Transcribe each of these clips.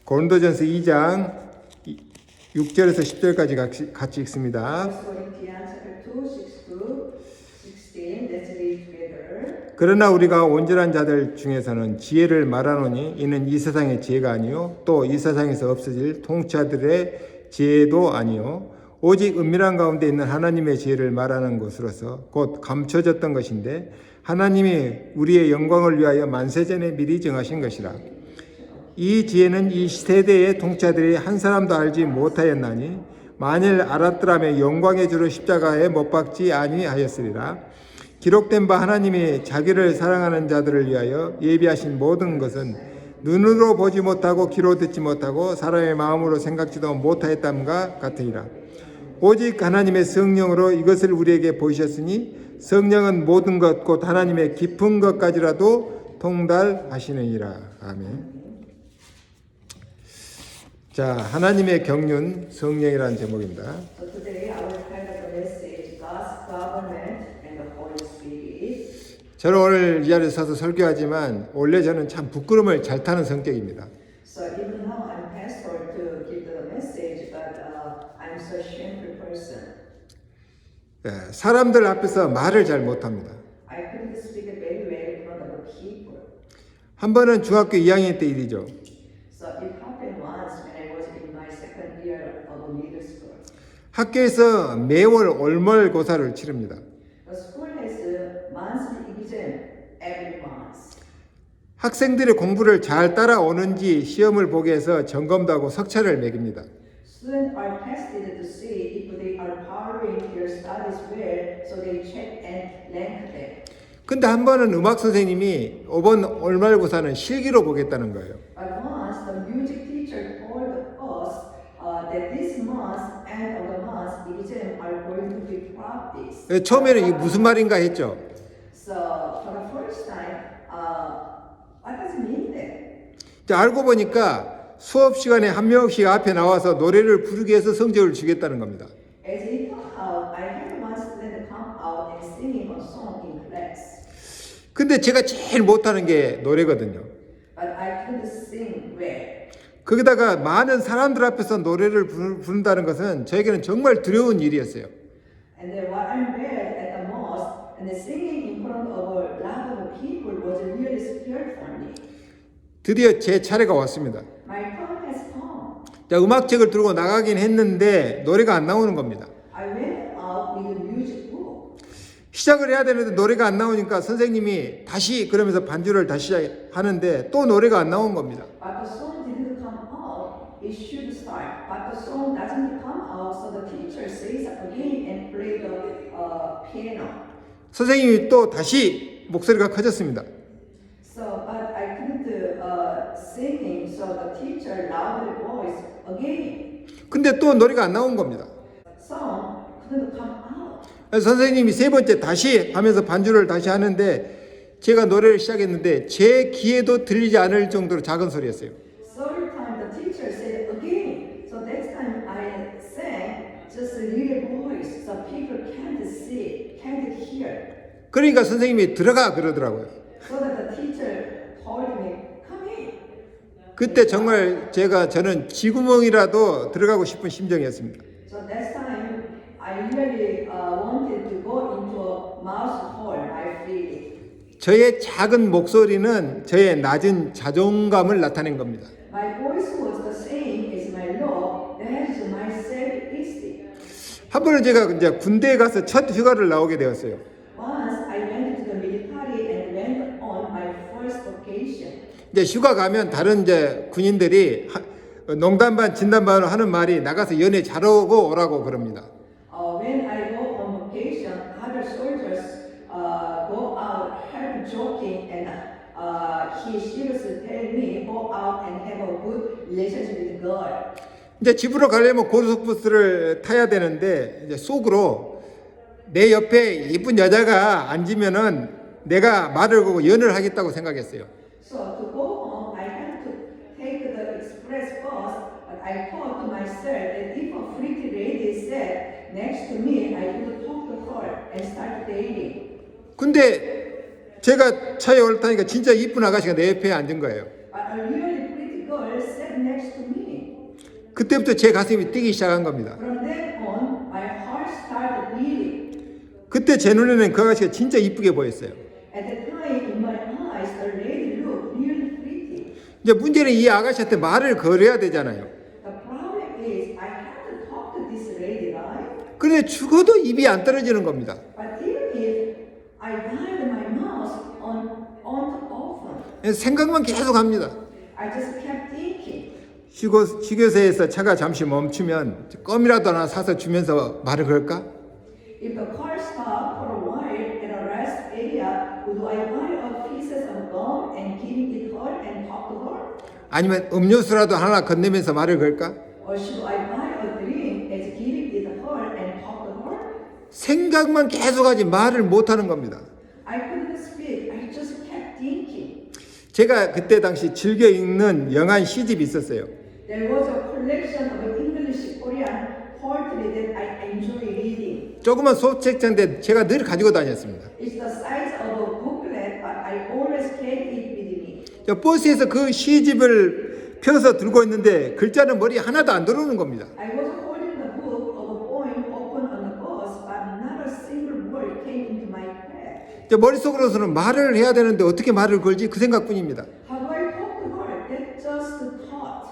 고린도전서 2장 6절에서 10절까지 같이 읽습니다. 그러나 우리가 온전한 자들 중에서는 지혜를 말하노니 이는 이 세상의 지혜가 아니요 또 이 세상에서 없어질 통치자들의 지혜도 아니요 오직 은밀한 가운데 있는 하나님의 지혜를 말하는 것으로서 곧 감춰졌던 것인데 하나님이 우리의 영광을 위하여 만세전에 미리 정하신 것이라. 이 지혜는 이 세대의 통치자들이 한 사람도 알지 못하였나니 만일 알았더라면 영광의 주로 십자가에 못 박지 아니하였으리라. 기록된 바 하나님이 자기를 사랑하는 자들을 위하여 예비하신 모든 것은 눈으로 보지 못하고 귀로 듣지 못하고 사람의 마음으로 생각지도 못하였담과 같으니라. 오직 하나님의 성령으로 이것을 우리에게 보이셨으니 성령은 모든 것 곧 하나님의 깊은 것까지라도 통달하시느니라. 아멘. 자, 하나님의 경륜 성령이라는 제목입니다. So today I will title the message God's government and the Holy Spirit. 저는 오늘 이 자리에서 서서 설교하지만 원래 저는 참 부끄러움을 잘 타는 성격입니다. So even now I'm pastor to give the message, but I'm so shameful person. 사람들 앞에서 말을 잘 못합니다. I couldn't speak very well in front of the people. 한 번은 중학교 2학년 때 일이죠. So it happened once when I was in my second year of middle school. 학교에서 매월 월말고사를 치릅니다. The school has a monthly exam every month. 학생들의 공부를 잘 따라오는지 시험을 보기 위해서 점검도 하고 석차를 매깁니다. Students are tested to see if they are following their studies well, so they check and rank them. 근데 한 번은 음악 선생님이 이번 월말고사는 실기로 보겠다는 거예요. But once the music teacher told us that this month and of the month exam are going to be practiced. 처음에는 이게 무슨 말인가 했죠. So for the first time, what does it mean then? 알고 보니까 수업 시간에 한 명씩 앞에 나와서 노래를 부르게 해서 성적을 주겠다는 겁니다. As it turned out, I had one student come out and singing a song in class. 근데 제가 제일 못하는 게 노래거든요. But I couldn't sing well. 거기다가 많은 사람들 앞에서 노래를 부른다는 것은 저에게는 정말 두려운 일이었어요. And then what I'm bad at the most, and the singing in front of a lot of people was really scared for me. 드디어 제 차례가 왔습니다. My turn has come. 자, 음악책을 들고 나가긴 했는데 노래가 안 나오는 겁니다. I went out with a music book. 시작을 해야 되는데 노래가 안 나오니까 선생님이 다시 그러면서 반주를 다시 하는데 또 노래가 안 나온 겁니다. But the song didn't come out. It should start. But the song doesn't come out, so the teacher says again and play the piano. 선생님이 또 다시 목소리가 커졌습니다. So, but I couldn't singing, so the teacher louded voice again. 근데 또 노래가 안 나온 겁니다. Song couldn't come out. 그래서 선생님이 세 번째 다시 하면서 반주를 다시 하는데 제가 노래를 시작했는데 제 귀에도 들리지 않을 정도로 작은 소리였어요. Third time the teacher said again. So that time I sang just a little voice, so people can't see, can't hear. 그러니까 선생님이 들어가 그러더라고요. So that the teacher told me, come in. 그때 정말 저는 쥐구멍이라도 들어가고 싶은 심정이었습니다. So that time I really wanted to go into a mouse hole. I feel. 저의 작은 목소리는 저의 낮은 자존감을 나타낸 겁니다. My voice was the same as my law. That is my self-esteem. 한 번은 제가 이제 군대에 가서 첫 휴가를 나오게 되었어요. Once I went to the military and went on my first vacation. 이제 휴가 가면 다른 이제 군인들이 농담 반 진담 반으로 하는 말이 나가서 연애 잘하고 오라고 그럽니다. When I go on vacation, other soldiers go out, help joking, and she was tell me go out and have a good relationship with girl. 이제 집으로 가려면 고속버스를 타야 되는데 이제 속으로 내 옆에 이쁜 여자가 앉으면은 내가 말을 걸고 연애를 하겠다고 생각했어요. So to go home, I had to take the express bus, but I thought to myself that if a pretty lady sat next to me, I would talk to her and start dating. 근데 제가 차에 올라타니까 진짜 이쁜 아가씨가 내 옆에 앉은 거예요. But a really pretty girl sat sat next to me. 그때부터 제 가슴이 뛰기 시작한 겁니다. From then on, my heart started beating. 그때 제 눈에는 그 아가씨가 진짜 이쁘게 보였어요. At the time, in my eyes, the lady looked really pretty. 이제 문제는 이 아가씨한테 말을 걸어야 되잖아요. The problem is, I have to talk to this lady, right? 그런데 죽어도 입이 안 떨어지는 겁니다. But even if I died my mouth on often, 생각만 계속 합니다. I just kept thinking. 휴게소에서 차가 잠시 멈추면 껌이라도 하나 사서 주면서 말을 걸까? If the car stopped for a while at a rest area, would I buy a pieces of gum and give it her and talk to her? 아니면 음료수라도 하나 건네면서 말을 걸까? Or should I buy a drink as giving it her and talk to her? 생각만 계속하지 말을 못하는 겁니다. I couldn't speak. I just kept thinking. 제가 그때 당시 즐겨 읽는 영한 시집이 있었어요. There was a collection of English Korean poetry that I enjoy reading. 조그만 소책자인데 제가 늘 가지고 다녔습니다. It's the size of a booklet, but I always carry it with me. 저 버스에서 그 시집을 펴서 들고 있는데 글자는 머리에 하나도 안 들어오는 겁니다. I was holding the book of a poem open on the bus, but not a single word came into my head. 저 머릿속으로서는 말을 해야 되는데 어떻게 말을 걸지 그 생각뿐입니다. How do I talk to her? That's just a thought.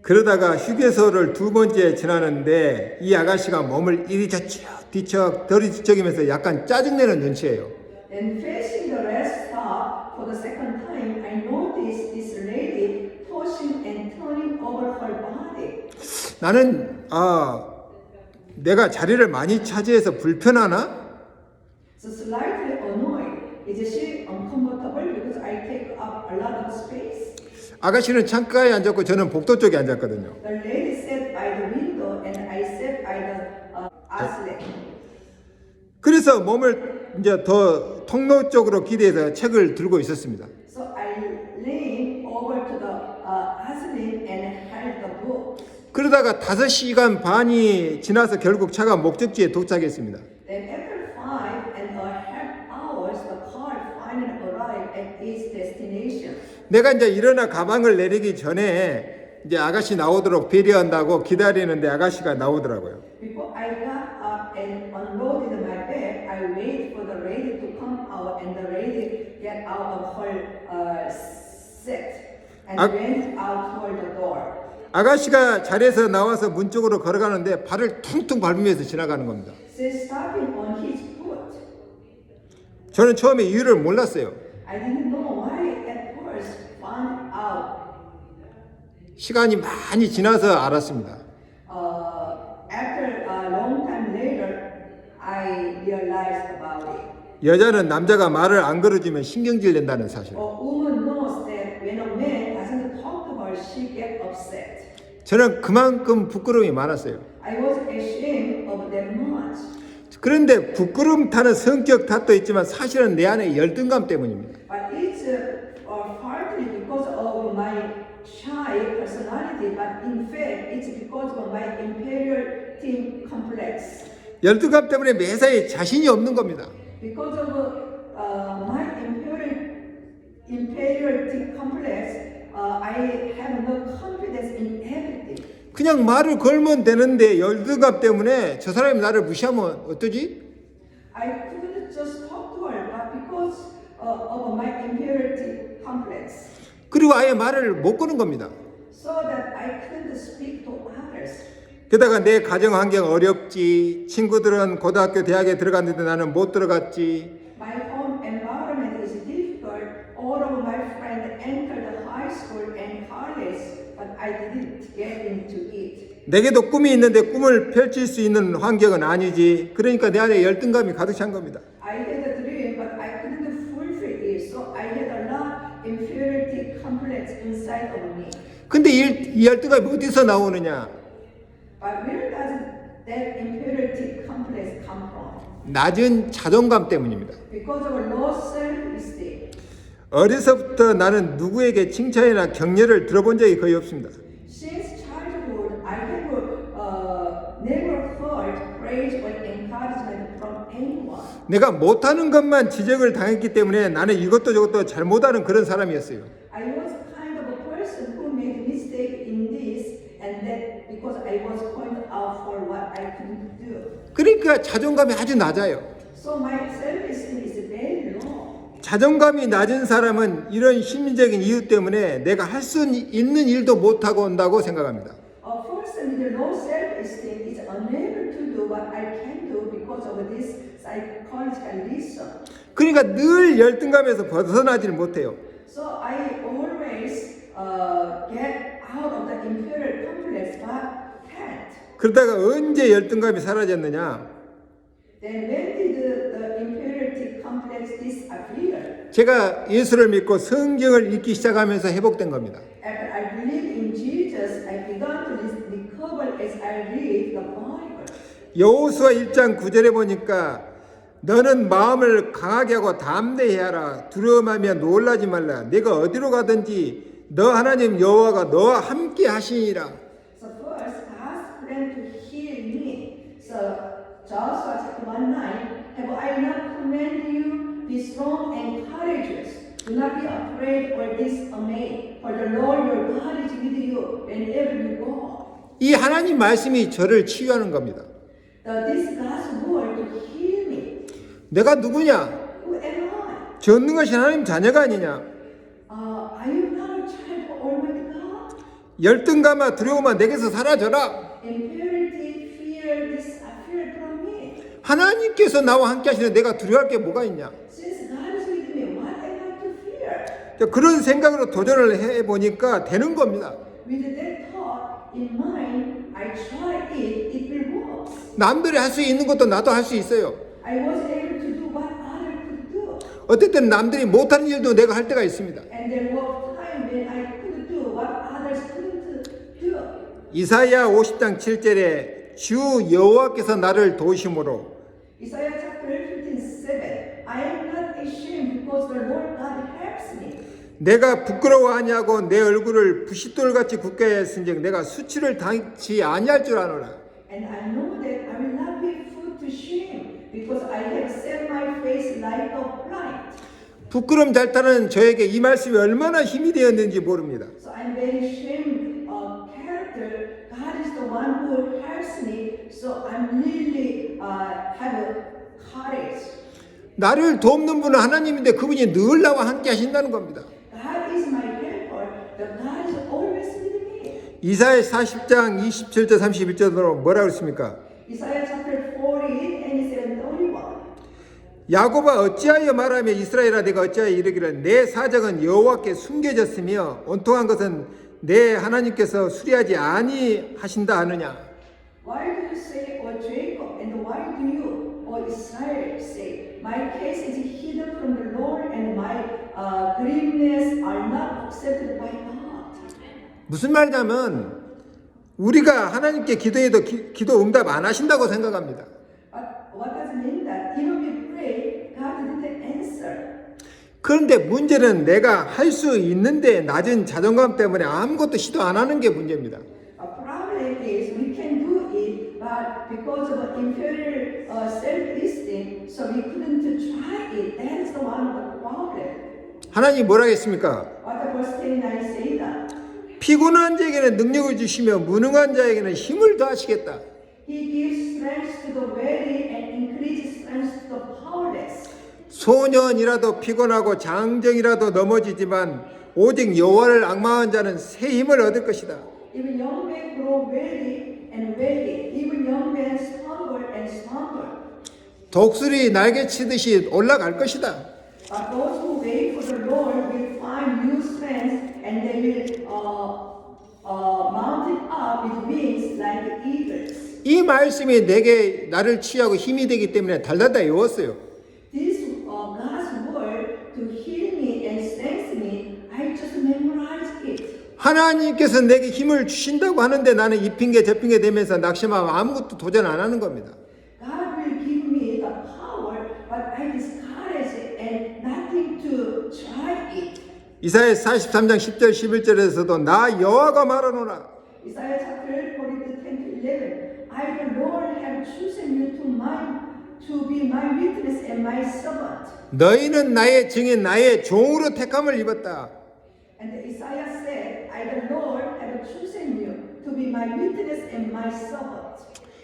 그러다가 휴게소를 두 번째 지나는데 이 아가씨가 몸을 이리 저쪽 뒤척 덜이 뒤척이면서 약간 짜증내는 눈치예요. Then facing the rest stop for the second time, I noticed this lady tossing and turning over her body. 나는 내가 자리를 많이 차지해서 불편하나? So slightly annoyed. Is she uncomfortable because I take up a lot of space? 아가씨는 창가에 앉았고 저는 복도 쪽에 앉았거든요. The lady sat by the window and I sat by the aslet. 그래서 몸을 이제 더 통로 쪽으로 기대서 책을 들고 있었습니다. So I leaned over to the aslet and held the book. 그러다가 5시간 반이 지나서 결국 차가 목적지에 도착했습니다. Then after 5.5 hours, the car finally arrived at its destination. 내가 이제 일어나 가방을 내리기 전에 이제 아가씨 나오도록 배려한다고 기다리는데 아가씨가 나오더라고요. Before I got up and unloaded my bag, I waited for the lady to come out, and the lady get out of her seat and went out toward the door. 아가씨가 자리에서 나와서 문 쪽으로 걸어가는데 발을 퉁퉁 밟으면서 지나가는 겁니다. She's stopping on his foot. 저는 처음에 이유를 몰랐어요. I didn't know why at first. Found out. 시간이 많이 지나서 알았습니다. After a long time later, I realized about it. 여자는 남자가 말을 안 걸어주면 신경질 낸다는 사실. A woman knows that when a man doesn't talk to her, she gets upset. 저는 그만큼 부끄러움이 많았어요. I was ashamed of that much. 그런데 부끄럼 타는 성격 탓도 있지만 사실은 내 안에 열등감 때문입니다. But it's partly because of my shy personality, but in fact, it's because of my inferiority complex. 열등감 때문에 매사에 자신이 없는 겁니다. Because of my inferiority complex, I have no confidence in everything. 그냥 말을 걸면 되는데 열등감 때문에 저 사람이 나를 무시하면 어떠지? I couldn't just talk to her, but because of my inferiority complex, 그리고 아예 말을 못 거는 겁니다. so that I couldn't speak to others. 게다가 내 가정 환경 어렵지, 친구들은 고등학교 대학에 들어갔는데 나는 못 들어갔지, My home environment is difficult. All of my friends entered high school and college, but I didn't get into it. 내게도 꿈이 있는데 꿈을 펼칠 수 있는 환경은 아니지. 그러니까 내 안에 열등감이 가득 찬 겁니다. I had a dream, but I couldn't fulfill it, so I had a lot inferiority complex inside of me. 근데 이 열등감이 어디서 나오느냐? But where does that inferiority complex come from? 낮은 자존감 때문입니다. Because of low self-esteem. 어려서부터 나는 누구에게 칭찬이나 격려를 들어본 적이 거의 없습니다. Since childhood, I have never heard praise or encouragement from anyone. 내가 못하는 것만 지적을 당했기 때문에 나는 이것도 저것도 잘못하는 그런 사람이었어요. I was kind of a person and that because I was pointed out for what I couldn't do. 그러니까 자존감이 아주 낮아요. So my self-esteem is very low. 자존감이 낮은 사람은 이런 심리적인 이유 때문에 내가 할 수 있는 일도 못하고 온다고 생각합니다. A person with low self-esteem is unable to do what I can do because of this psychological reason. 그러니까 늘 열등감에서 벗어나지를 못해요. So I always get out of the inferior complex, but can't. 그러다가 언제 열등감이 사라졌느냐? Then when did the inferiority complex disappear? 제가 예수를 믿고 성경을 읽기 시작하면서 회복된 겁니다. After I believe in Jesus, I began to recover as I read the Bible. 여호수아 1장 9절에 보니까 너는 마음을 강하게 하고 담대히 하라. 두려움하며 놀라지 말라. 내가 어디로 가든지 너 하나님 여호와가 너와 함께 하시니라. So first, God's plan to heal me. So Joshua chapter 1:9, have I not commanded you, be strong and courageous. Do not be afraid or dismayed, for the Lord your God is with you whenever you go. 이 하나님 말씀이 저를 치유하는 겁니다. This God's word to heal me. 내가 누구냐? Who am I? 전능하신 하나님 자녀가 아니냐? Are you not a child of Almighty God? 열등감과 두려움아 내게서 사라져라. Impurity, fear, disappear from me. 하나님께서 나와 함께 하시는 내가 두려워할 게 뭐가 있냐? Since God is with me, what am I to fear? 그런 생각으로 도전을 해보니까 되는 겁니다. With that thought in mind, I try it, it will work. 남들이 할 수 있는 것도 나도 할 수 있어요. I was able to do what others could do. 어떨 때는 남들이 못하는 일도 내가 할 때가 있습니다. And there were times when I could do what others couldn't do. 이사야 50장 7절에 주 여호와께서 나를 도우심으로 Isaiah chapter 15:7. I am not ashamed because the Lord God helps me. 내가 부끄러워하냐고 내 얼굴을 부싯돌같이 굳게 했은즉 내가 수치를 당치 아니할 줄 아노라. And I know that I will not be put to shame because I have set my face like a flint. 부끄럼 잘 타는 저에게 이 말씀이 얼마나 힘이 되었는지 모릅니다. So I'm very shame character. God is the one who helps me. So I'm really have courage. 나를 돕는 분은 하나님인데 그분이 늘 나와 함께 하신다는 겁니다. God is my helper. The God is always with me. 이사야 40장 27절 31절로 뭐라고 했습니까? Isaiah chapter 40, 27, 31. 야곱아 어찌하여 말하며 이스라엘아 내가 어찌하여 이르기를 내 사적은 여호와께 숨겨졌으며 온통한 것은 내 하나님께서 수리하지 아니하신다 하느냐. Why do you say, O Jacob, and why do you, O Israel, say, my case is hidden from the Lord, and my grievances are not accepted by God? 무슨 말이냐면 우리가 하나님께 기도해도 기도 응답 안 하신다고 생각합니다. But what does it mean that even we pray, God didn't answer? 그런데 문제는 내가 할 수 있는데 낮은 자존감 때문에 아무것도 시도 안 하는 게 문제입니다. A problem is we can do it, but because of inferior self-esteem, so we couldn't try it. That is the one of the problem. 하나님 뭐라 했습니까? What the verse 29 say that? 피곤한 자에게는 능력을 주시며 무능한 자에게는 힘을 더하시겠다. He gives strength to the weary and increases strength to the powerless. 소년이라도 피곤하고 장정이라도 넘어지지만 오직 여호와를 앙망한 자는 새 힘을 얻을 것이다. Even young men grow weary and weary. Even young men stumble and stumble. 독수리 날개 치듯이 올라갈 것이다. But those who wait for the Lord will find new strength, and they will mount it up with wings like eagles. 이 말씀이 내게 나를 치유하고 힘이 되기 때문에 달달달 외웠어요. This God's word to heal me and strengthen me, I just memorized it. 하나님께서 내게 힘을 주신다고 하는데 나는 이 핑계 저 핑계 대면서 낙심하고 아무것도 도전 안 하는 겁니다. God will give me the power, but I discourage it and nothing to try it. 이사야 43장 10절 11절에서도 나 여호와가 말하노라. Isaiah chapter 40, 10 to 11. I, the Lord, have chosen you to be my witness and my servant. 너희는 나의 증인 나의 종으로 택함을 입었다. And Isaiah said, I, the Lord, have chosen you to be my witness and my servant,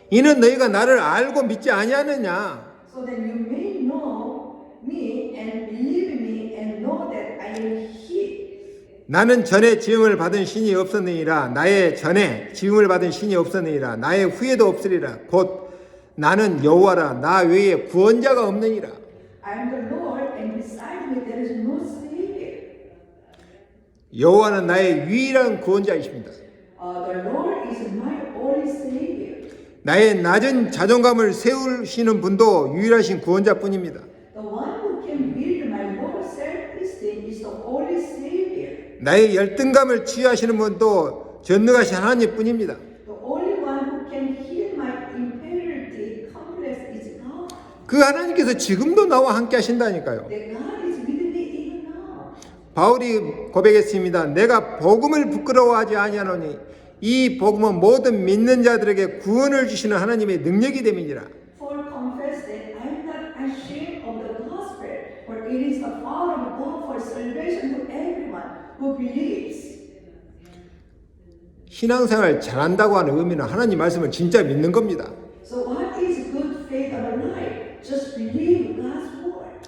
이는 너희가 나를 알고 믿지 아니하느냐. so that you may know me and believe me and know that I am He. 나는 전에 지음을 받은 신이 없었느니라. 나의 전에 지음을 받은 신이 없었느니라. 나의 후에도 없으리라. 곧 나는 여호와라. 나 외에 구원자가 없느니라. I am the Lord, and beside me there is no Savior. 여호와는 나의 유일한 구원자이십니다. The Lord is my only Savior. 나의 낮은 자존감을 세우시는 분도 유일하신 구원자뿐입니다. The one who can build my low self-esteem is the only Savior. 나의 열등감을 치유하시는 분도 전능하신 하나님뿐입니다. The only one who can heal my inferiority complex is God. 그 하나님께서 지금도 나와 함께 하신다니까요. That God is with me even now. 바울이 고백했습니다. 내가 복음을 부끄러워하지 아니하노니 이 복음은 모든 믿는 자들에게 구원을 주시는 하나님의 능력이 됨이니라. For confess that I am not ashamed of the gospel, for it is the power of God for salvation to everyone who believes. 신앙생활 잘한다고 하는 의미는 하나님 말씀을 진짜 믿는 겁니다. So what is good faith of life? Just believe God's word.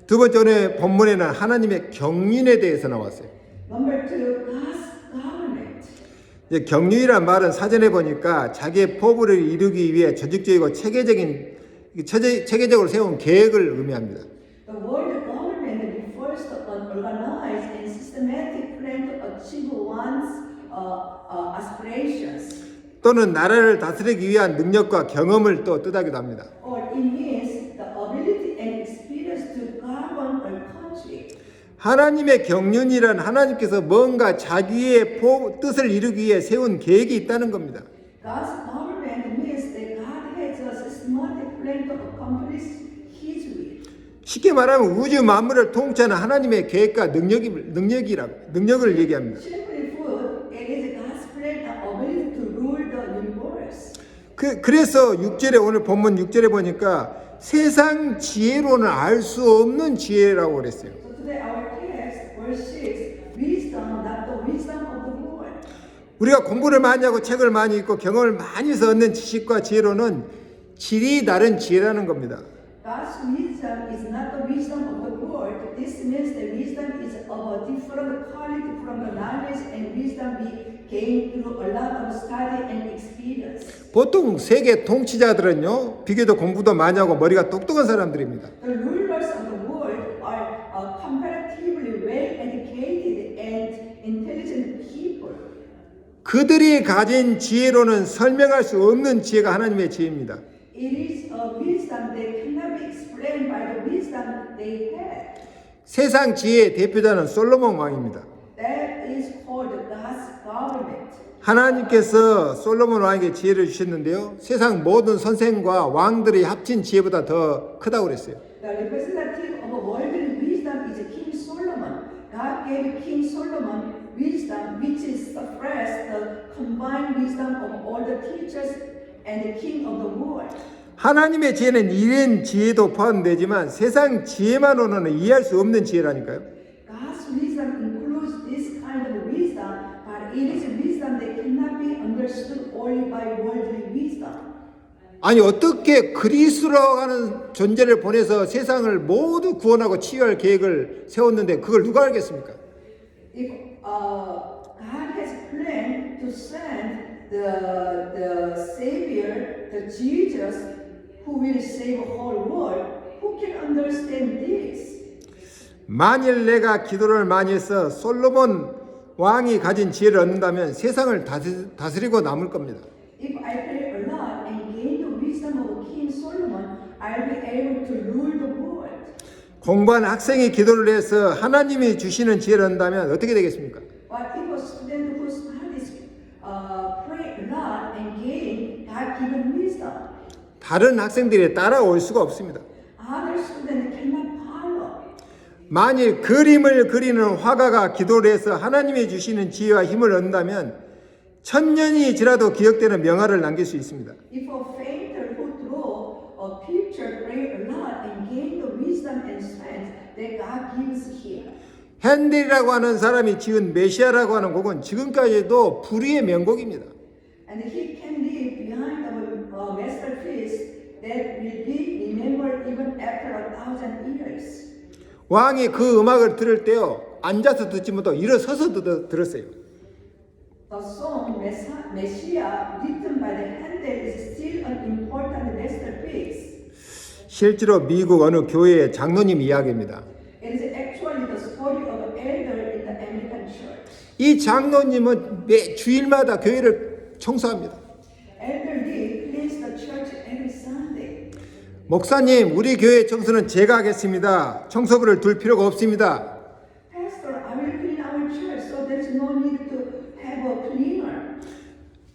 두 번째 오늘 본문에는 하나님의 경륜에 대해서 나왔어요. Number two, God's government. 이제 경륜이란 말은 사전에 보니까 자기의 포부를 이루기 위해 조직적이고 체계적으로 세운 계획을 의미합니다. The word government refers to an organized and systematic plan to achieve one's aspirations. 또는 나라를 다스리기 위한 능력과 경험을 또 뜻하기도 합니다. Or it means the ability and experience to govern a country. 하나님의 경륜이란 하나님께서 뭔가 자기의 뜻을 이루기 위해 세운 계획이 있다는 겁니다. God's government means that God has a systematic plan to accomplish His will. 쉽게 말하면 우주 만물을 통치하는 하나님의 계획과 능력을 얘기합니다. Simply put, it is God's plan and ability to rule the universe. 그래서 6절에 오늘 본문 6절에 보니까 세상 지혜로는 알 수 없는 지혜라고 그랬어요. So today our text, verse 6, wisdom, not the wisdom of the world. 우리가 공부를 많이 하고 책을 많이 읽고 경험을 많이 해서 얻는 지식과 지혜로는 질이 다른 지혜라는 겁니다. God's wisdom is not the wisdom of the world. This means that wisdom is of a different quality from the knowledge and wisdom we gain through a lot of study and experience. 보통 세계 통치자들은요, 비교적 공부도 많이 하고 머리가 똑똑한 사람들입니다. The rulers of the world are comparatively well educated and intelligent people. 그들이 가진 지혜로는 설명할 수 없는 지혜가 하나님의 지혜입니다. It is a wisdom that cannot be explained by the wisdom they had. 세상 지혜의 대표자는 솔로몬 왕입니다. That is called God's government. 하나님께서 솔로몬 왕에게 지혜를 주셨는데요. 세상 모든 선생과 왕들이 합친 지혜보다 더 크다고 그랬어요. The representative of worldly wisdom is King Solomon. God gave King Solomon wisdom which is surpassed the combined wisdom of all the teachers and the king of the world. 하나님의 지혜는 이런 지혜도 포함되지만 세상 지혜만으로는 이해할 수 없는 지혜라니까요. God's wisdom includes this kind of wisdom, but it is wisdom that cannot be understood only by worldly wisdom. 아니 어떻게 그리스도라고 하는 존재를 보내서 세상을 모두 구원하고 치유할 계획을 세웠는데 그걸 누가 알겠습니까? If God has planned to send the Savior, the Jesus, who will save the whole world, who can understand this? 만일 내가 기도를 많이 해서 솔로몬 왕이 가진 지혜를 얻는다면 세상을 다스리고 남을 겁니다. If I pray a lot and gain the wisdom of King Solomon, I'll be able to rule the world. 공부한 학생이 기도를 해서 하나님이 주시는 지혜를 얻는다면 어떻게 되겠습니까? But if a student who studies pray a lot and gain God-given wisdom, 다른 학생들이 따라올 수가 없습니다. other students cannot follow. 만일 그림을 그리는 화가가 기도를 해서 하나님이 주시는 지혜와 힘을 얻는다면 천년이 지나도 기억되는 명화를 남길 수 있습니다. If a painter who draw a picture pray a lot and gain the wisdom and strength that God gives him. 핸델이라고 하는 사람이 지은 메시아라고 하는 곡은 지금까지도 불의의 명곡입니다. And he can leave behind our masterpiece that will be remembered even after 1,000 years. 왕이 그 음악을 들을 때요, 앉아서 듣지 못하고 일어서서 들었어요. The song Messiah, written by the Handel, is still an important masterpiece. 실제로 미국 어느 교회의 장로님 이야기입니다. It is actually the story of an elder in the American church. 이 장로님은 매 주일마다 교회를 청소합니다. Elder Lee cleans the church every Sunday. 목사님, 우리 교회 청소는 제가 하겠습니다. 청소부를 둘 필요가 없습니다. Pastor, I will clean our church, so there is no need to have a cleaner.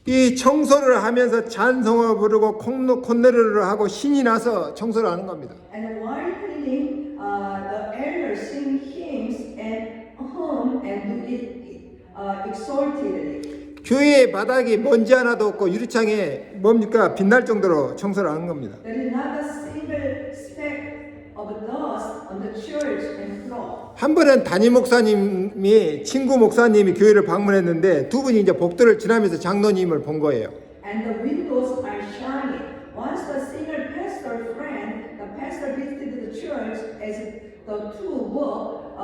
이 청소를 하면서 찬송을 부르고 콧노래를 하고 신이 나서 청소를 하는 겁니다. And while cleaning, the elders sing hymns and hum and do it exaltedly. 교회의 바닥이 먼지 하나도 없고 유리창에 뭡니까 빛날 정도로 청소를 하는 겁니다. There is not a single speck of dust on the church and floor. 한 번은 담임 목사님이 친구 목사님이 교회를 방문했는데 두 분이 이제 복도를 지나면서 장로님을 본 거예요. And the windows are shining. Once the single pastor friend, the pastor visited the church as the two walked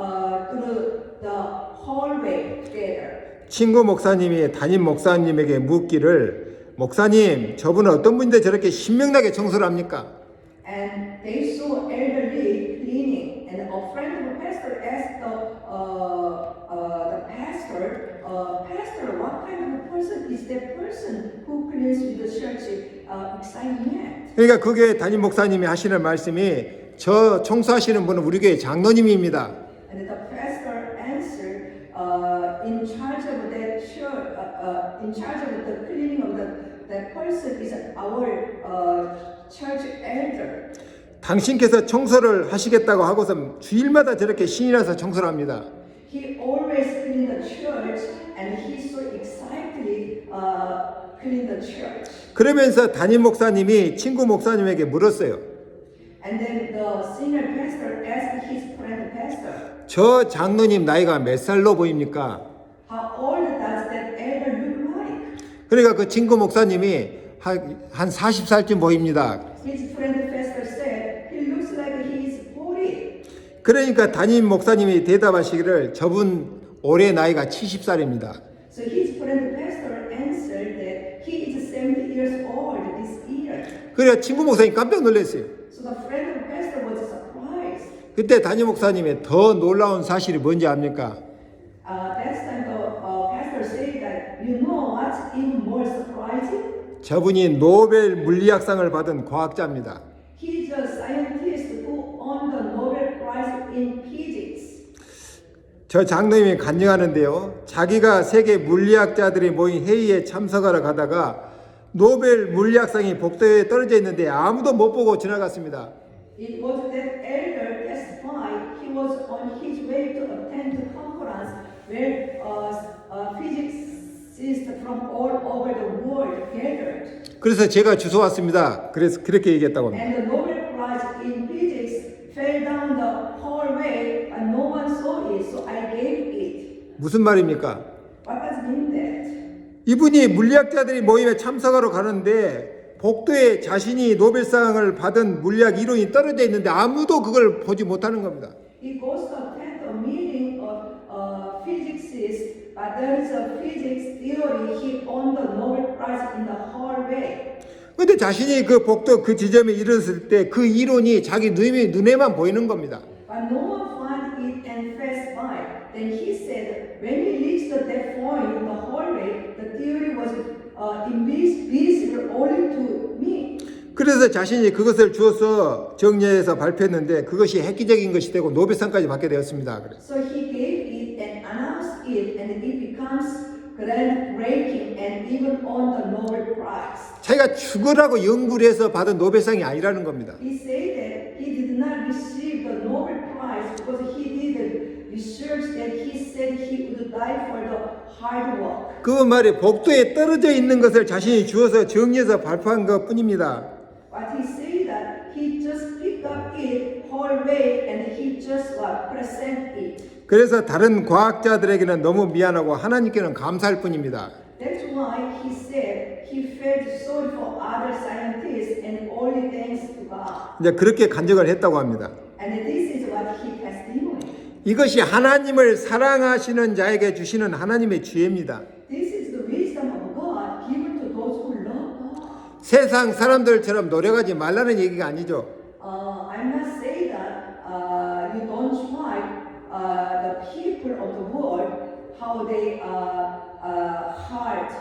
through the hallway together. 친구 목사님이 담임 목사님에게 묻기를 목사님 저분은 어떤 분인데 저렇게 신명나게 청소를 합니까? And they saw elderly cleaning, and a friend of the pastor asked the pastor, what kind of a person is that person who cleans with the church excitement? 그러니까 그 교회 담임 목사님이 하시는 말씀이 저 청소하시는 분은 우리 교회 장로님입니다. And the pastor answered, in charge of that church, in charge of the cleaning of that person is our church elder. 당신께서 청소를 하시겠다고 하고서 주일마다 저렇게 신이 나서 청소를 합니다. He always cleaned the church, and he so excitedly cleaned the church. 그러면서 담임 목사님이 친구 목사님에게 물었어요. And then the senior pastor asked his friend pastor, 저 장로님 나이가 몇 살로 보입니까? how old does that elder look like? 그러니까 그 친구 목사님이 한 40살쯤 보입니다. His friend pastor said, he looks like he is 40. 그러니까 담임 목사님이 대답하시기를 저분 올해 나이가 70살입니다. So his friend pastor answered that he is 70 years old this year. 그래서 친구 목사님 깜짝 놀랐어요. So the friend of pastor was surprised. 그때 담임 목사님이 더 놀라운 사실이 뭔지 압니까? That's time the pastor said that, you know what's even more surprising? 저분이 노벨 물리학상을 받은 과학자입니다. He's a scientist who won the Nobel Prize in Physics. 저 장로님이 간증하는데요. 자기가 세계 물리학자들이 모인 회의에 참석하러 가다가 노벨 물리학상이 복도에 떨어져 있는데 아무도 못 보고 지나갔습니다. It was that elder testified he was on his way to attend the conference where physicists from all over the world gathered. 그래서 제가 주워 왔습니다. 그래서 그렇게 얘기했다고 합니다. And the Nobel Prize in Physics fell down the hallway and no one saw it, so I gave it. 무슨 말입니까? What does it mean that? 이분이 물리학자들이 모임에 참석하러 가는데 복도에 자신이 노벨상을 받은 물리학 이론이 떨어져 있는데 아무도 그걸 보지 못하는 겁니다. He goes to attend a meeting of physicists, but there is a physics theory he won the Nobel Prize in the hallway. 근데 자신이 그 복도 그 지점에 이르렀을 때 그 이론이 자기 눈에만 보이는 겁니다. But no one found it and passed by. Then he said, when he reached that point in the hallway, the theory was invisible only to me. 그래서 자신이 그것을 주어서 정리해서 발표했는데 그것이 획기적인 것이 되고 노벨상까지 받게 되었습니다. So he gave it and announced it, and it becomes groundbreaking and even won the Nobel Prize. 자기가 죽으라고 연구를 해서 받은 노벨상이 아니라는 겁니다. He said that he did not receive the Nobel Prize because he did research that he said he would die for the hard work. 그 말이 복도에 떨어져 있는 것을 자신이 주어서 정리해서 발표한 것 뿐입니다. But he said that he just picked up it hallway and he just present it. 그래서 다른 과학자들에게는 너무 미안하고 하나님께는 감사할 뿐입니다. That's why he said he felt sorry for other scientists and only thanks to God. 이제 그렇게 간증을 했다고 합니다. And this is what he testimony. 이것이 하나님을 사랑하시는 자에게 주시는 하나님의 지혜입니다. This is the wisdom of God given to those who love God. 세상 사람들처럼 노력하지 말라는 얘기가 아니죠. I'm not saying that you don't try the people of the world how they hard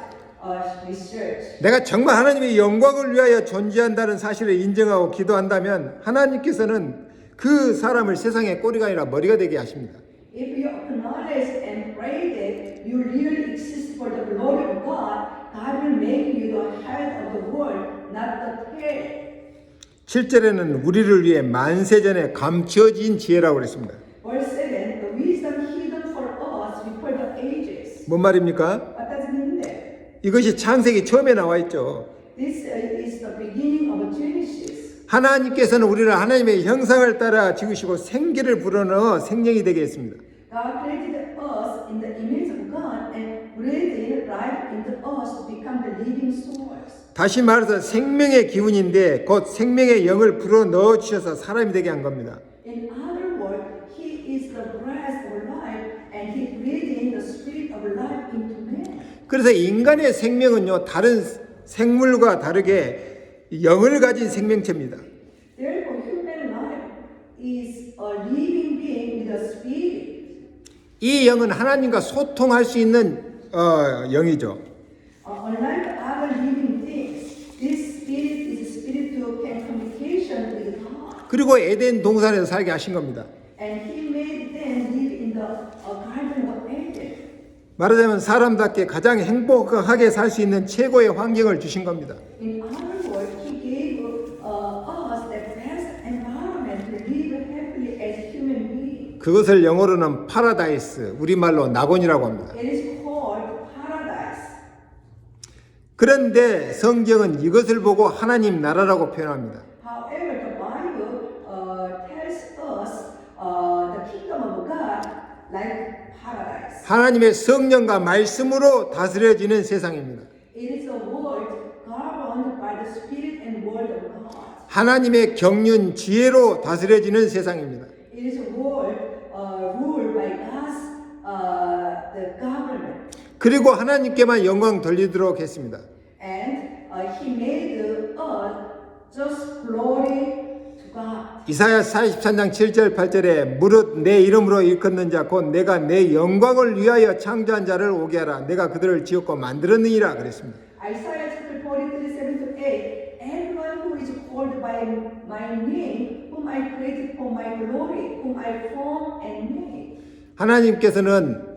research. 내가 정말 하나님의 영광을 위하여 존재한다는 사실을 인정하고 기도한다면 하나님께서는 그 사람을 세상의 꼬리가 아니라 머리가 되게 하십니다. If you acknowledge and pray that you really exist for the glory of God, God will make you the head of the world, not the tail. 7절에는 우리를 위해 만세전에 감춰진 지혜라고 그랬습니다. Verse 7, the wisdom hidden for us before the ages. 뭔 말입니까? What does it mean there? 이것이 창세기 처음에 나와 있죠. This is the beginning of Genesis. 하나님께서는 우리를 하나님의 형상을 따라 지으시고 생기를 불어넣어 생명이 되게 했습니다. God created us in the image of God and breathed life into us to become the living souls. 다시 말해서 생명의 기운인데 곧 생명의 영을 불어넣어 주셔서 사람이 되게 한 겁니다. In other words, He is the breath of life and He breathed in the spirit of life into man. 그래서 인간의 생명은요 다른 생물과 다르게 영을 가진 생명체입니다. Therefore, human life is a living being with a spirit. 이 영은 하나님과 소통할 수 있는 영이죠. Unlike other living things, this spirit is a spirit to can communication with God. 그리고 에덴 동산에서 살게 하신 겁니다. And He made them live in the garden of Eden. 말하자면 사람답게 가장 행복하게 살 수 있는 최고의 환경을 주신 겁니다. In other words, He gave us the best environment to live happily as human beings. 그것을 영어로는 파라다이스, 우리말로 낙원이라고 합니다. It is called paradise. 그런데 성경은 이것을 보고 하나님 나라라고 표현합니다. However, the Bible tells us the kingdom of God like paradise. 하나님의 성령과 말씀으로 다스려지는 세상입니다. It is a world governed by the Spirit and Word of God. 하나님의 경륜 지혜로 다스려지는 세상입니다. It is a world ruled by God's the government. 그리고 하나님께만 영광 돌리도록 했습니다. And He made the earth just glory to God. 이사야 43장 7절 8절에 무릇 내 이름으로 일컫는 자 곧 내가 내 영광을 위하여 창조한 자를 오게 하라. 내가 그들을 지었고 만들었느니라 그랬습니다. Isaiah chapter 43, 7 to 8. Everyone who is called by my name, whom I created for my glory, whom I formed and made. 하나님께서는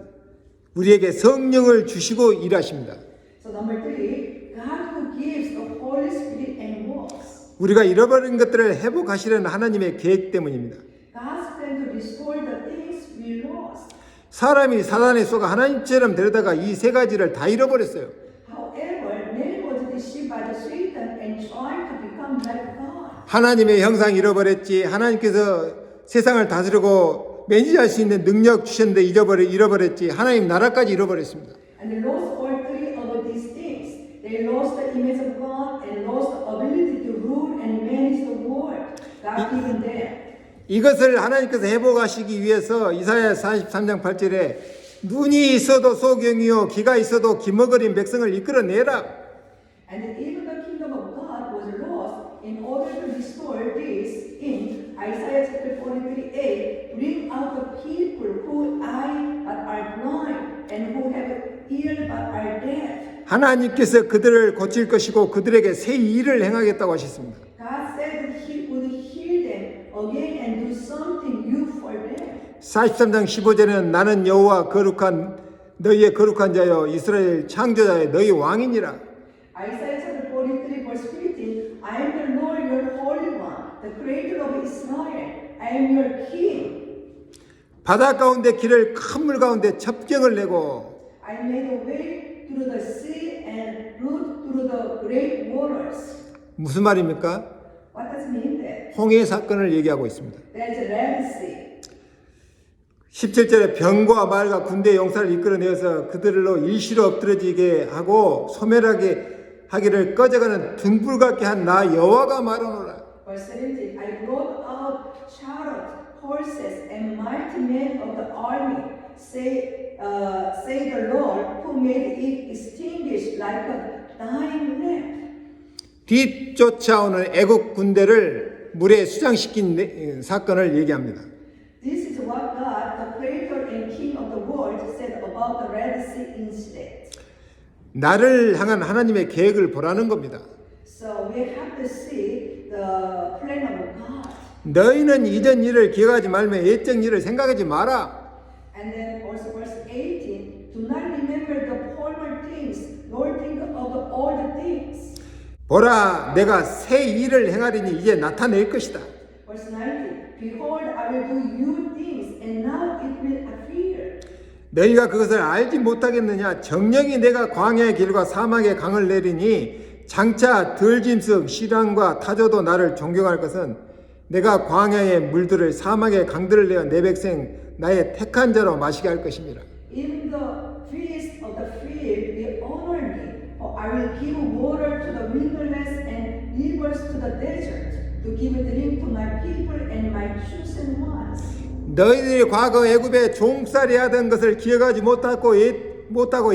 우리에게 성령을 주시고 일하십니다. So number 3, God who gives the Holy Spirit and works. 우리가 잃어버린 것들을 회복하시려는 하나님의 계획 때문입니다. God's plan to restore the things we lost. 사람이 사단에 속아 하나님처럼 되려다가 이 세 가지를 다 잃어버렸어요. However, man was deceived by the Satan and tried to become like God. 하나님의 형상 잃어버렸지. 하나님께서 세상을 다스리고 매니지할 수 있는 능력 주셨는데 잃어버렸지. 하나님 나라까지 잃어버렸습니다. And they lost all three of these things. They lost the image of God and lost the ability to rule and manage the world. God given them. 이것을 하나님께서 회복하시기 위해서 이사야 43장 8절에 눈이 있어도 소경이요 귀가 있어도 기머거린 백성을 이끌어내라. And even the kingdom of God was lost in order to restore this in Isaiah chapter 43:8. Bring out the people who are blind and who have ears but are deaf. 하나님께서 그들을 고칠 것이고 그들에게 새 일을 행하겠다고 하셨습니다. God said that He would heal them again and do something new for them. 43장 15절에는 나는 여호와 거룩한 너희의 거룩한 자여 이스라엘 창조자여 너희 왕이니라. Isaiah chapter 43 verse 15. I am the Lord your Holy One, the Creator of Israel. I am your King. 바다 가운데 길을 큰 물 가운데 첩경을 내고 I made a way through the sea and route through the great waters. 무슨 말입니까? What does it mean that? 홍해 사건을 얘기하고 있습니다. There's a Red Sea. 17절에 병과 말과 군대 용사를 이끌어내어서 그들로 일시로 엎드러지게 하고 소멸하게 하기를 꺼져가는 등불 같게 한 나 여호와가 말하노라. Verse 17, I brought out chariot, horses, and mighty men of the army, say the Lord, who made it extinguish like a dying lamp. 뒤쫓아오는 애국 군대를 물에 수장시킨 사건을 얘기합니다. This is what God, the creator and king of the world, said about the Red Sea incident. 나를 향한 하나님의 계획을 보라는 겁니다. So we have to see the plan of God. 너희는 이전 일을 기억하지 말며 옛적 일을 생각하지 마라. And then also verse 18, do not remember the former things, nor think of the old things. 보라, 내가 새 일을 행하리니 이제 나타낼 것이다. Verse 19, behold, I will do new things, and now it will appear. 너희가 그것을 알지 못하겠느냐? 정령이 내가 광야의 길과 사막의 강을 내리니 장차 들짐승 시랑과 타조도 나를 존경할 것은 내가 광야의 물들을 사막의 강들을 내어 내 백성 나의 택한 자로 마시게 할 것입니다. Even the beasts of the field will honor me, for I will give water to the wilderness and rivers to the desert, to give drink to my people and my chosen ones. 너희들이 과거 애굽에 종살이 하던 것을 기억하지 못하고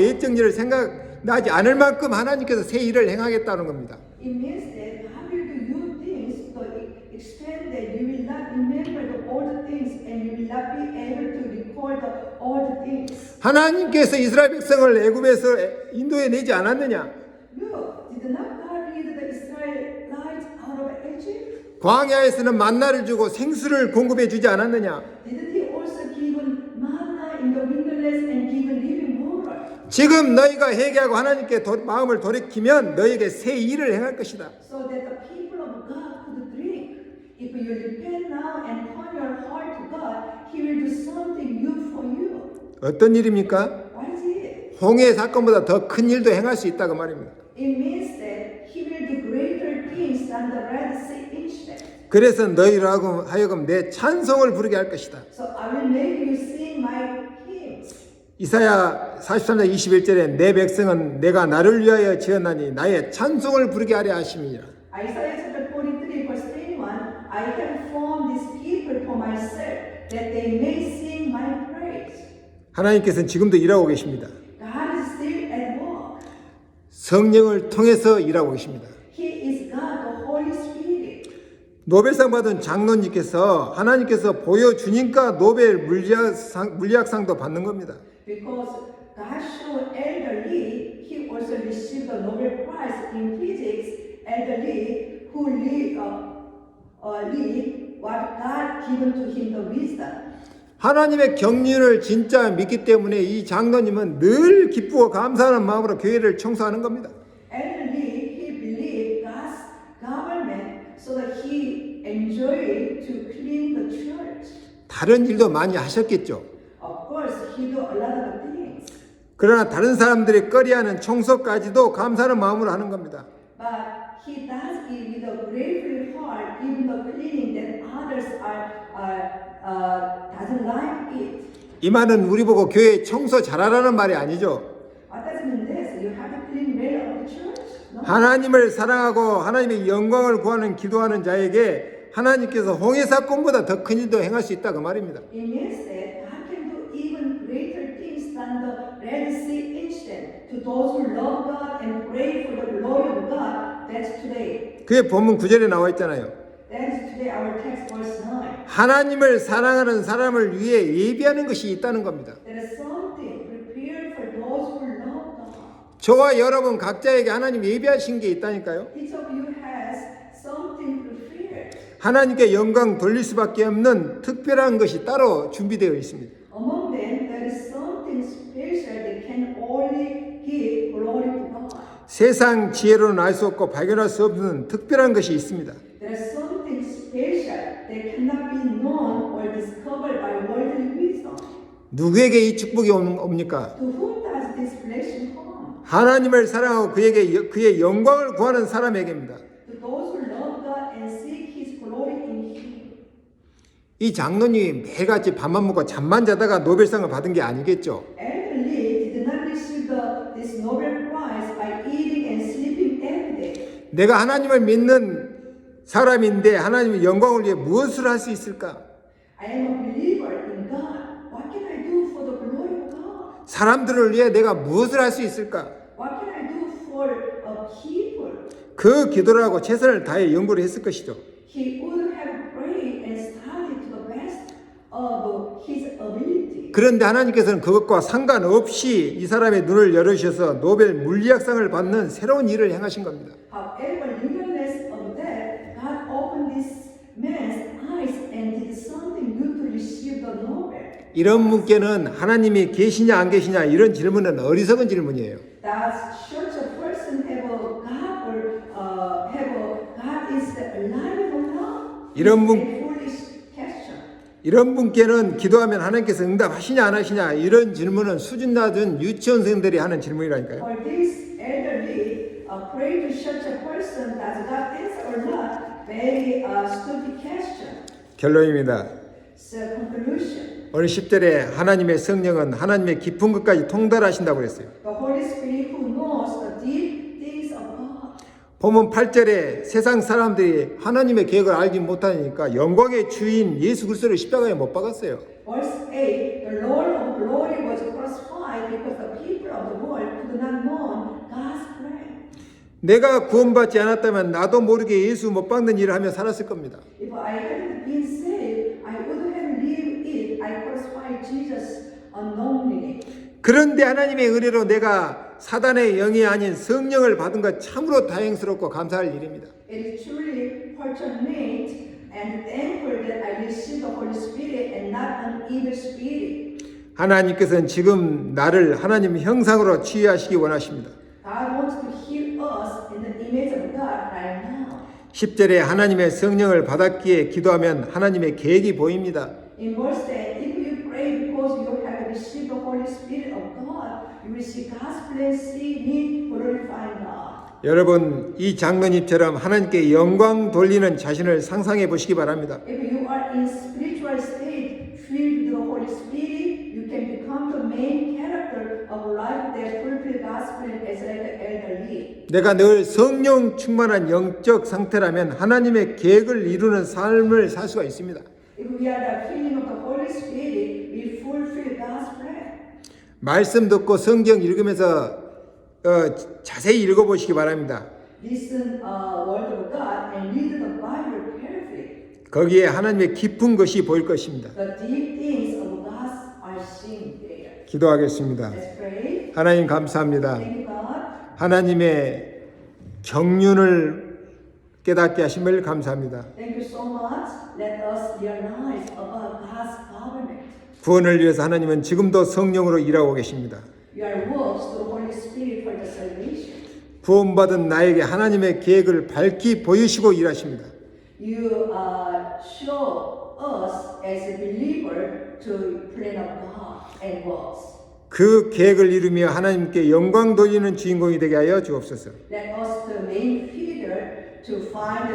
옛적 일을 생각나지 않을 만큼 하나님께서 새 일을 행하겠다는 겁니다. It means that God will do new things to the extent that you will not remember the old things and you will not be able to recall the old things. 하나님께서 이스라엘 백성을 애굽에서 인도해 내지 않았느냐? Look, did not God lead the Israelites out of Egypt? 광야에서는 만나를 주고 생수를 공급해 주지 않았느냐? Didn't He also give manna in the wilderness and give living water? 지금 너희가 회개하고 하나님께 마음을 돌이키면 너희에게 새 일을 행할 것이다. So that the people of God could drink. If you repent now and turn your heart to God, He will do something new for you. 어떤 일입니까? What is it? 홍해 사건보다 더 큰 일도 행할 수 있다고 말입니다. It means that He will do greater things than the Red Sea incident. 그래서 너희로 하여금 내 찬송을 부르게 할 것이다. So I will make you sing my hymns. 이사야 43장 21절에 내 백성은 내가 나를 위하여 지었나니 나의 찬송을 부르게 하려 하심이니라. Isaiah chapter 43 verse 21, I have formed this people for myself, that they may sing my praise. 하나님께서는 지금도 일하고 계십니다. God is still at work. 성령을 통해서 일하고 계십니다. He is God, the Holy Spirit. 노벨상 받은 장로님께서 하나님께서 보여주니까 노벨 물리학상도 받는 겁니다. Because God showed Elder Lee, he also received the Nobel Prize in Physics. Elder Lee, who lead what God given to him the wisdom. 하나님의 경륜을 진짜 믿기 때문에 이 장로님은 늘 기쁘고 감사하는 마음으로 교회를 청소하는 겁니다. Elder Lee, he believed God's government, so that he enjoyed to clean the church. 다른 일도 많이 하셨겠죠. Of course, he do a lot of things. 그러나 다른 사람들이 꺼려하는 청소까지도 감사하는 마음으로 하는 겁니다. But he does it with a grateful heart, even the cleaning that others doesn't like it. 이 말은 우리 보고 교회 청소 잘하라는 말이 아니죠. What does it mean this? You have to clean well of the church? No. 하나님을 사랑하고 하나님의 영광을 구하는 기도하는 자에게 하나님께서 홍해 사건보다 더 큰 일도 행할 수 있다 그 말입니다. It means that God can do even greater things than the Red Sea incident to those who love God and pray for the glory of God. That's today. 그게 본문 9절에 나와 있잖아요. That is today our text verse 9. 하나님을 사랑하는 사람을 위해 예비하는 것이 있다는 겁니다. There is something prepared for those who love God. 저와 여러분 각자에게 하나님 예비하신 게 있다니까요. Each of you has something prepared. 하나님께 영광 돌릴 수밖에 없는 특별한 것이 따로 준비되어 있습니다. Among them, there is something special that can only give glory to God. 세상 지혜로는 알 수 없고 발견할 수 없는 특별한 것이 있습니다. There is something special that cannot be known or discovered by worldly wisdom. 누구에게 이 축복이 옵니까? To whom does this blessing come? 하나님을 사랑하고 그의 영광을 구하는 사람에게입니다. To those who love God and seek His glory in Him. 이 장로님이 매일같이 밥만 먹고 잠만 자다가 노벨상을 받은 게 아니겠죠. Elder Lee did not receive this Nobel Prize by eating and sleeping every day. 내가 하나님을 믿는 사람인데 하나님의 영광을 위해 무엇을 할 수 있을까? I am a believer in God. What can I do for the glory of God? 사람들을 위해 내가 무엇을 할 수 있을까? What can I do for people? 그 기도를 하고 최선을 다해 연구를 했을 것이죠. He would have prayed and studied to the best of his ability. 그런데 하나님께서는 그것과 상관없이 이 사람의 눈을 열으셔서 노벨 물리학상을 받는 새로운 일을 행하신 겁니다. However, regardless of that, God opened this man's eyes and did something new to receive the Nobel. 이런 분께는 하나님이 계시냐 안 계시냐 이런 질문은 어리석은 질문이에요. Does such a person have a God or have a God is alive or not? 이런 분- It's a foolish question. 이런 분께는 기도하면 하나님께서 응답하시냐 안 하시냐 이런 질문은 수준 낮은 유치원생들이 하는 질문이라니까요. For this elderly, pray to such a person, does God answer or not? Very stupid question. 결론입니다. So conclusion. 오늘 10절에 하나님의 성령은 하나님의 깊은 것까지 통달하신다고 그랬어요. The Holy Spirit who knows the deep things of God. 보면 8절에 세상 사람들이 하나님의 계획을 알지 못하니까 영광의 주인 예수 그리스도를 십자가에 못 박았어요. Verse 8, the Lord of glory was crucified because the people of the world could not know God's plan. 내가 구원받지 않았다면 나도 모르게 예수 못 박는 일을 하며 살았을 겁니다. If I hadn't been saved, I would have lived it. I crucified Jesus unknowingly. 그런데 하나님의 은혜로 내가 사단의 영이 아닌 성령을 받은 것 참으로 다행스럽고 감사할 일입니다. It is truly fortunate and thankful that I received the Holy Spirit and not an evil spirit. 하나님께서는 지금 나를 하나님 형상으로 치유하시기 원하십니다. God wants to heal us in the image of God right now. 10절에 하나님의 성령을 받았기에 기도하면 하나님의 계획이 보입니다. In verse 10, if you pray because you have received the Holy Spirit of God, you will see God's plan, see me glorifying God. 여러분 이 장로님처럼 하나님께 영광 돌리는 자신을 상상해 보시기 바랍니다. If you are in spiritual state, filled with the Holy Spirit, you can become the main character of life that fulfill God's plan as like the elderly. 내가 늘 성령 충만한 영적 상태라면 하나님의 계획을 이루는 삶을 살 수가 있습니다. If we are the filling of the Holy Spirit, we fulfill God's plan. 말씀 듣고 성경 읽으면서 자세히 읽어보시기 바랍니다. Listen word of God and read the Bible carefully. 거기에 하나님의 깊은 것이 보일 것입니다. The deep things of God are seen there. 기도하겠습니다. Let's pray. 하나님 감사합니다. Thank you, God. 하나님의 경륜을 깨닫게 하심을 감사합니다. Thank you so much. Let us realize about God's government. 구원을 위해서 하나님은 지금도 성령으로 일하고 계십니다. Your works through Holy Spirit for the salvation. 구원받은 나에게 하나님의 계획을 밝히 보이시고 일하십니다. You show us as a believer to plan of God and works. 그 계획을 이루며 하나님께 영광 돌리는 주인공이 되게 하여 주옵소서. Let us the main figure to find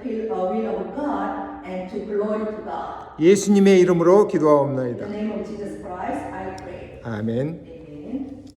the will of God and to glory to God. 예수님의 이름으로 In 기도하옵나이다. the name of Jesus Christ, I pray. 아멘.